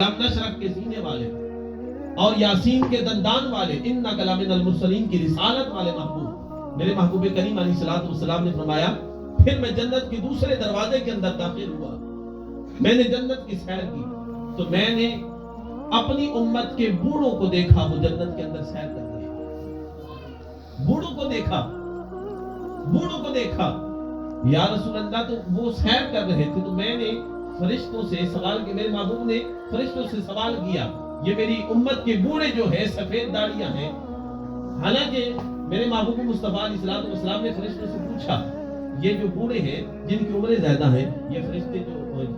لم نشرح کے سینے والے اور یاسین کے دندان والے، انک لمن المرسلین کی رسالت والے محبوب، میرے محبوب کریم علیہ الصلوۃ والسلام نے فرمایا پھر میں جنت کے دوسرے دروازے کے اندر داخل ہوا، میں نے جنت کی سیر کی تو میں نے اپنی امت کے بوڑھوں کو دیکھا، وہ جنت کے اندر سیر کر رہے ہیں، بوڑھوں کو دیکھا یا رسول اللہ، تو وہ سیر کر رہے تھے تو میں نے فرشتوں سے سوال کیا، میرے محبوب نے فرشتوں سے سوال کیا، یہ میری امت کے بوڑھے جو ہیں سفید داڑیاں ہیں، حالانکہ میرے محبوب مصطفیٰ علیہ الصلوۃ والسلام نے فرشتوں سے پوچھا یہ جو بوڑھے ہیں جن کی عمریں زیادہ ہیں، یہ فرشتے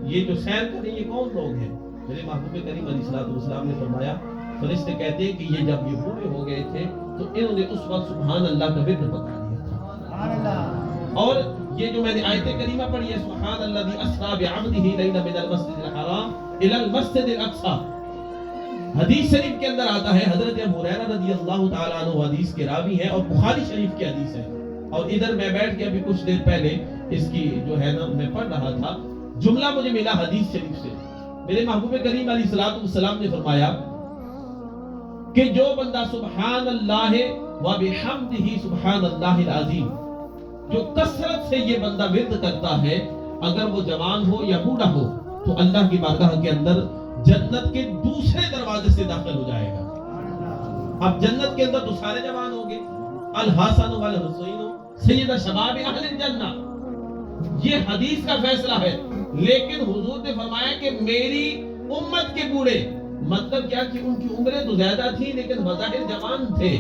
یہ جو سیر کر رہے ہیں یہ کون لوگ ہیں؟ میرے محبوب کریم علیہ الصلوۃ والسلام نے فرمایا، فرشتے کہتے ہیں کہ یہ جب یہ بوڑھے ہو گئے تھے تو انہوں نے اس وقت سبحان اللہ کا ورد بتا دیا تھا، اور یہ جو میں نے آیت کریمہ پڑھی ہے سبحان الذی اسری بعبدہ لیلا من المسجد الحرام الی المسجد الاقصی، حدیث شریف کے اندر آتا ہے، حضرت ابو ہریرہ رضی اللہ تعالیٰ عنہ حدیث کے راوی ہیں اور بخاری شریف کی حدیث ہے، اور ادھر میں بیٹھ کے ابھی کچھ دیر پہلے اس کی جو ہے نا میں پڑھ رہا تھا، جملہ مجھے ملا حدیث شریف سے، میرے محبوب کریم علیہ الصلوۃ والسلام نے فرمایا کہ جو بندہ سبحان اللہ و بحمدہ سبحان اللہ العظیم، جو کثرت سے یہ بندہ ورد کرتا ہے، اگر وہ جوان ہو یا بوڑھا ہو تو اللہ کی بارگاہ کے اندر جنت کے دوسرے دروازے سے داخل ہو جائے گا۔ اب جنت کے اندر تو سارے جوان ہوں گے، الحسن والحسین سید شباب اہل الجنہ، یہ حدیث کا فیصلہ ہے، لیکن حضور نے فرمایا کہ میری امت کے بوڑھے، مطلب کیا کہ ان کی عمریں تو زیادہ تھی لیکن بظاہر جوان تھے،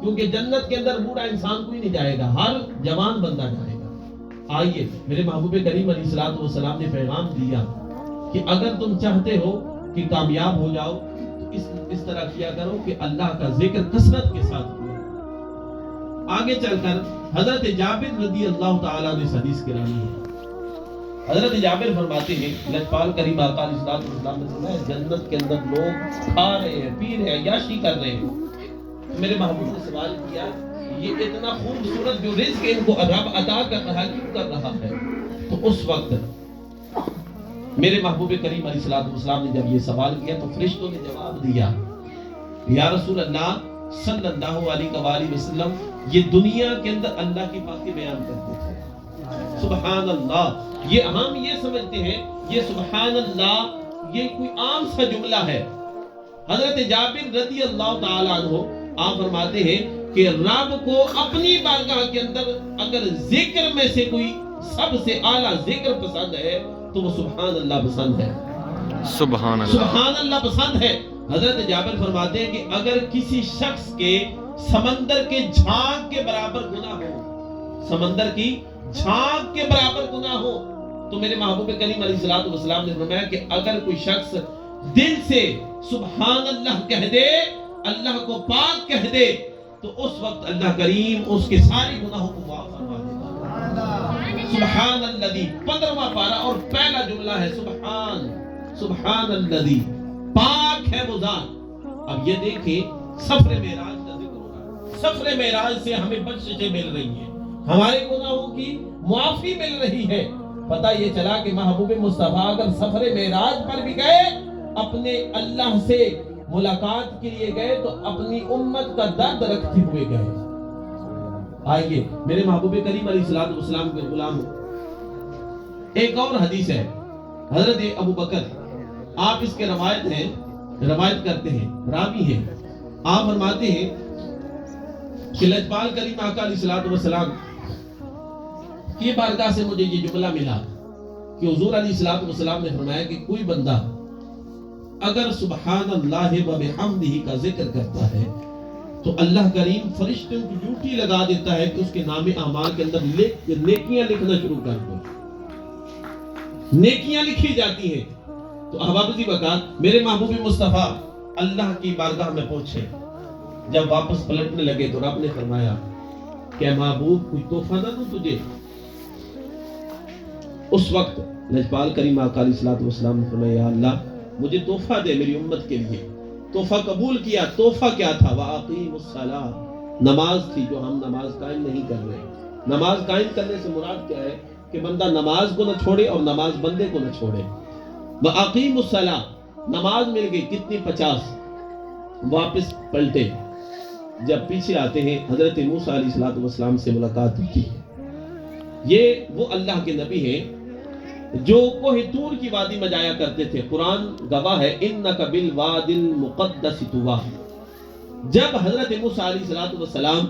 کیونکہ جنت کے اندر بوڑھا انسان کوئی نہیں جائے گا، ہر جوان بندہ جائے گا۔ آئیے میرے محبوب کریم علیہ الصلوۃ والسلام نے پیغام دیا کہ اگر تم چاہتے ہو کہ کامیاب ہو جاؤ تو اس طرح کیا کرو کہ اللہ کا ذکر کثرت کے ساتھ کرو۔ آگے چل کر حضرت جابر رضی اللہ تعالیٰ نے حدیث کی راوی ہے، حضرت جابر فرماتے ہیں لجپال کریم آقا علیہ الصلوۃ والسلام نے فرمایا جنت کے اندر لوگ کھا رہے ہیں، پی رہے ہیں، عیاشی کر رہے ہیں، میرے محبوب نے سوال کیا یہ اتنا خوبصورت جو رزق ان کو رب عطا کر رہا ہے کیوں کر رہا ہے؟ تو اس وقت میرے محبوب کریم علیہ الصلوۃ والسلام نے جب یہ سوال کیا تو فرشتوں نے جواب دیا، یا رسول اللہ صلی اللہ علیہ وآلہ وسلم یہ دنیا کے اندر اللہ کی پاکی بیان کرتے تھے، سبحان اللہ، یہ ہم یہ سمجھتے ہیں یہ سبحان اللہ یہ کوئی عام سا جملہ ہے، حضرت جابر رضی اللہ تعالیٰ عنہ آپ فرماتے ہیں کہ رب کو اپنی بارگاہ کے اندر اگر ذکر میں سے کوئی سب سے اعلیٰ ذکر پسند ہے تو وہ سبحان اللہ پسند ہے، سبحان اللہ پسند ہے۔ حضرت جابر فرماتے ہیں کہ اگر کسی شخص کے سمندر کے جھاگ کے برابر گناہ ہو، سمندر کی جھاگ کے برابر گناہ ہو، تو میرے محبوب کریم علیہ الصلوۃ والسلام نے فرمایا کہ اگر کوئی شخص دل سے سبحان اللہ کہہ دے، اللہ کو پاک کہہ دے، تو اس وقت اللہ کریم اس کے سارے گناہوں کو معاف فرما دے گا۔ سبحان الذی 15واں پارہ اور پہلا جملہ ہے سبحان الذی، پاک ہے وہ ذات۔ اب یہ دیکھیں سفر معراج کا ذکر ہو رہا ہے، سفر معراج سے ہمیں بخششیں مل رہی ہیں، ہمارے گناہوں کی معافی مل رہی ہے۔ پتہ یہ چلا کہ محبوب مصطفیٰ اگر سفر معراج پر بھی گئے، اپنے اللہ سے ملاقات کے لیے گئے تو اپنی امت کا درد رکھتے ہوئے گئے۔ آئیے میرے محبوب کریم علیہ الصلوۃ والسلام کے غلام، ایک اور حدیث ہے، حضرت ابو بکر آپ اس کے روایت کرتے ہیں، راوی ہیں، آپ فرماتے ہیں کہ لجپال کریم آقا علیہ الصلوۃ والسلام کی بارگاہ سے مجھے یہ جملہ ملا کہ حضور علیہ الصلوۃ والسلام نے فرمایا کہ کوئی بندہ اگر سبحان اللہ و بحمدہ کا ذکر کرتا ہے تو اللہ کریم فرشتوں کی ڈیوٹی لگا دیتا ہے کہ اس کے نام اعمال کے اندر نیکیاں لکھنا شروع کر دو، نیکیاں لکھی جاتی ہیں۔ تو احباب وقات میرے محبوب مصطفیٰ اللہ کی بارگاہ میں پہنچے، جب واپس پلٹنے لگے تو رب نے فرمایا کہ محبوب کوئی تحفہ نہ دوں تجھے؟ اس وقت لجپال کریم آقا علیہ الصلوۃ والسلام نے فرمایا یا اللہ مجھے تحفہ دے میری امت کے لیے۔ تحفہ قبول کیا۔ تحفہ کیا تھا؟ وَأَقِيمُوا الصَّلَاةَ، نماز تھی جو ہم نماز قائم نہیں کر رہے۔ نماز قائم کرنے سے مراد کیا ہے کہ بندہ نماز کو نہ چھوڑے اور نماز بندے کو نہ چھوڑے۔ وَأَقِيمُوا الصَّلَاةَ، نماز مل گئی کتنی 50 واپس پلٹے جب پیچھے آتے ہیں حضرت موسیٰ علیہ السلام سے ملاقات ہوتی ہے یہ وہ اللہ کے نبی ہیں جو کوہ طور کی وادی میں جایا کرتے تھے قرآن گواہ ہے انک بالوادی المقدس طویٰ جب حضرت موسیٰ علیہ السلام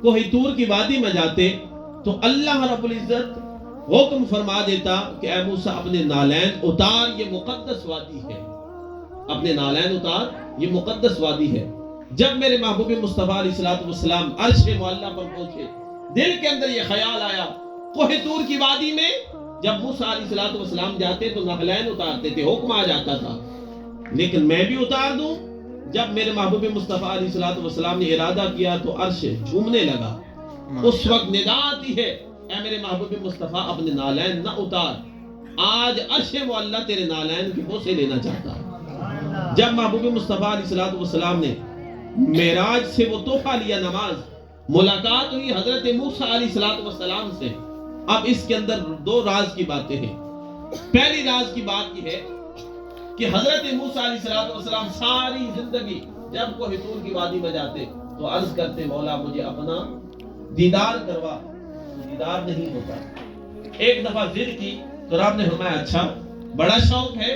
کوہ طور کی وادی میں جاتے تو اللہ رب العزت حکم فرما دیتا کہ اے موسیٰ اپنے نالین اتار یہ مقدس وادی ہے اپنے نالین اتار یہ مقدس وادی ہے جب میرے محبوب مصطفیٰ علیہ السلام عرش معلیٰ پر پہنچے دل کے اندر یہ خیال آیا کوہ طور کی وادی میں جب موسیٰ علیہ السلام جاتے تو نالین اتارتے تھے حکم آ جاتا تھا لیکن میں بھی اتار دوں جب میرے محبوب مصطفیٰ علیہ السلام نے ارادہ کیا تو عرش جھومنے لگا اس وقت ندا آتی ہے اے میرے محبوب مصطفیٰ اپنے نالین نہ اتار آج عرش معلیٰ تیرے نالین کی بوسے لینا چاہتا ہے جب محبوب مصطفیٰ علیہ السلام نے معراج سے وہ تحفہ لیا نماز ملاقات ہوئی حضرت موسیٰ علیہ السلام سے اب اس کے اندر دو راز کی باتیں ہیں پہلی راز کی بات یہ ہے کہ حضرت موسیٰ علیہ السلام ساری زندگی جب کوہ طور کی وادی میں جاتے تو عرض کرتے مولا مجھے اپنا دیدار کروا دیدار نہیں ہوتا ایک دفعہ ضد کی تو رب نے فرمایا اچھا بڑا شوق ہے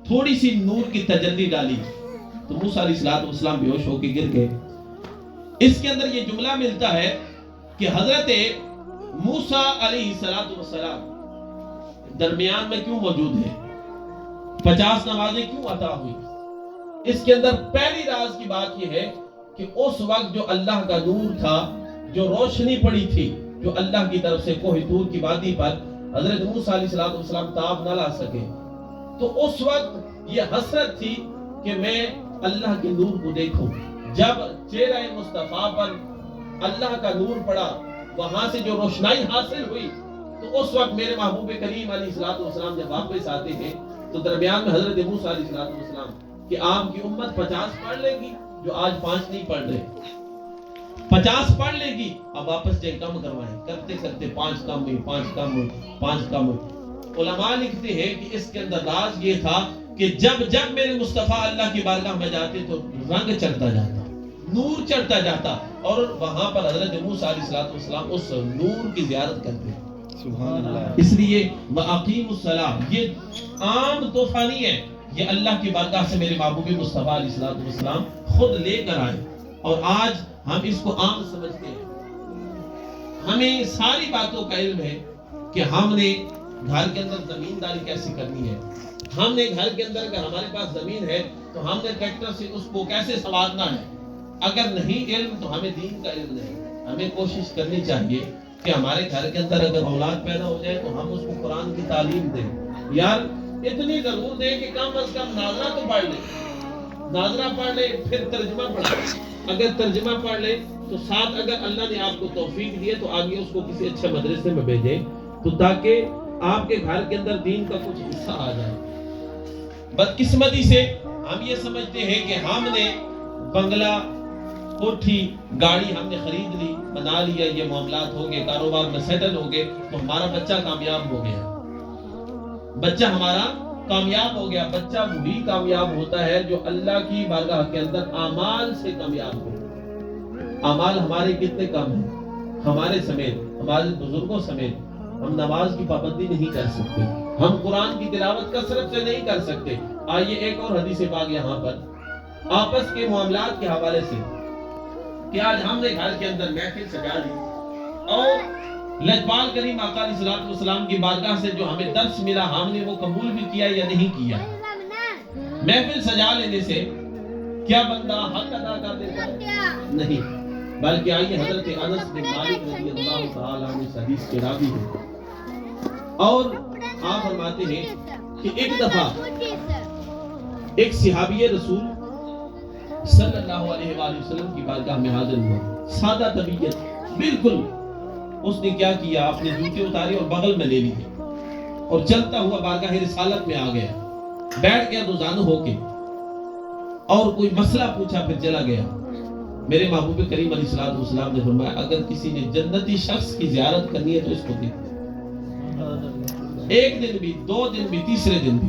تھوڑی سی نور کی تجلی ڈالی تو موسیٰ علیہ السلام بے ہوش ہو کے گر گئے اس کے اندر یہ جملہ ملتا ہے کہ حضرت موسیٰ علیہ السلام درمیان میں کیوں موجود ہے 50 نمازیں کیوں عطا ہوئی اس کے اندر پہلی راز کی بات یہ ہے کہ اس وقت جو اللہ کا نور تھا جو روشنی پڑی تھی جو اللہ کی طرف سے کوہ طور کی وادی پر حضرت موسیٰ علیہ السلام تاب نہ لا سکے تو اس وقت یہ حسرت تھی کہ میں اللہ کے نور کو دیکھوں جب چہرہ مصطفیٰ پر اللہ کا نور پڑا وہاں سے جو روشنائی حاصل ہوئی تو اس وقت میرے محبوب کریم علیہ السلام جب واپس آتے ہیں تو درمیان میں حضرت موسیٰ علیہ السلام کہ آپ کی امت 50 پڑھ لے گی جو آج 5 نہیں پڑھ رہے 50 پڑھ لے گی اب واپس جائے کم کروائیں کرتے کرتے 5 کم ہوئی 5 کم ہوئی 5 کم ہوئی علماء لکھتے ہیں کہ اس کے اندر راز یہ تھا کہ جب میرے مصطفیٰ اللہ کی بارگاہ میں جاتے تو رنگ چڑھتا جاتا نور چڑھتا جاتا اور وہاں پر حضرت موسیٰ علیہ السلام اس نور کی زیارت کرتے سبحان اللہ اس لیے وَأَقِيمُ الصَّلَاةَ یہ عام تحفہ نہیں ہے یہ اللہ کی بارگاہ سے میرے محبوب مصطفیٰ علیہ السلام خود لے کر آئے اور آج ہم اس کو عام سمجھتے ہیں ہمیں ساری باتوں کا علم ہے کہ ہم نے گھر کے اندر زمینداری کیسے کرنی ہے ہم نے گھر کے اندر اگر ہمارے پاس زمین ہے تو ہم نے ٹریکٹر سے اس کو کیسے سنوارنا ہے اگر نہیں علم تو ہمیں دین کا علم نہیں ہمیں کوشش کرنی چاہیے کہ ہمارے گھر کے اندر اگر اولاد پیدا ہو جائے تو ہم اس کو قرآن کی تعلیم دیں یار اتنی ضرور دیں کہ کم از کم ناظرہ تو پڑھ لے ناظرہ پڑھ لے پھر ترجمہ پڑھ لے اگر ترجمہ پڑھ لے تو ساتھ اگر اللہ نے آپ کو توفیق دیے تو آگے اس کو کسی اچھے مدرسے میں بھیجیں تو تاکہ آپ کے گھر کے اندر دین کا کچھ حصہ آ جائے بدقسمتی سے ہم یہ سمجھتے ہیں کہ ہم نے بنگلہ کوٹھی گاڑی ہم نے خرید لی بنا لیا یہ معاملات ہو گئے کاروبار میں سیٹل ہو گئے تو ہمارا بچہ کامیاب ہو گیا بچہ ہمارا کامیاب ہو گیا بچہ وہی کامیاب ہوتا ہے جو اللہ کی بارگاہ کے اندر اعمال سے کامیاب ہو اعمال ہمارے کتنے کم ہیں ہمارے سمیت ہمارے بزرگوں سمیت ہم نماز کی پابندی نہیں کر سکتے ہم قرآن کی تلاوت کثرت سے نہیں کر سکتے آئیے ایک اور حدیث پاک یہاں پر آپس کے معاملات کے حوالے سے کہ آج ہم نے گھر کے اندر محفل سجا لی اور لجپال کریم آقا علیہ السلام کی بارگاہ سے جو ہمیں درس ملا ہم نے وہ قبول بھی کیا یا نہیں کیا محفل سجا لینے سے کیا بندہ حق ادا کر دیتا ہے نہیں بلکہ آئیے حضرت انس بن مالک رضی اللہ تعالیٰ عنہ اس حدیث کے راوی ہیں اور آپ فرماتے ہیں کہ ایک دفعہ ایک صحابی رسول صلی اللہ علیہ وآلہ وسلم کی بارگاہ میں حاضر ہوا سادہ طبیعت بالکل اس نے کیا کیا اپنے جوتے اتارے اور بغل میں لے لیے اور چلتا ہوا بارگاہ رسالت میں آ گیا بیٹھ گیا دوزانو ہو کے اور کوئی مسئلہ پوچھا پھر چلا گیا میرے محبوب کریم علیہ السلام نے فرمایا اگر کسی نے جنتی شخص کی زیارت کرنی ہے تو اس کو دیکھو ایک دن بھی 2 دن بھی 3 دن بھی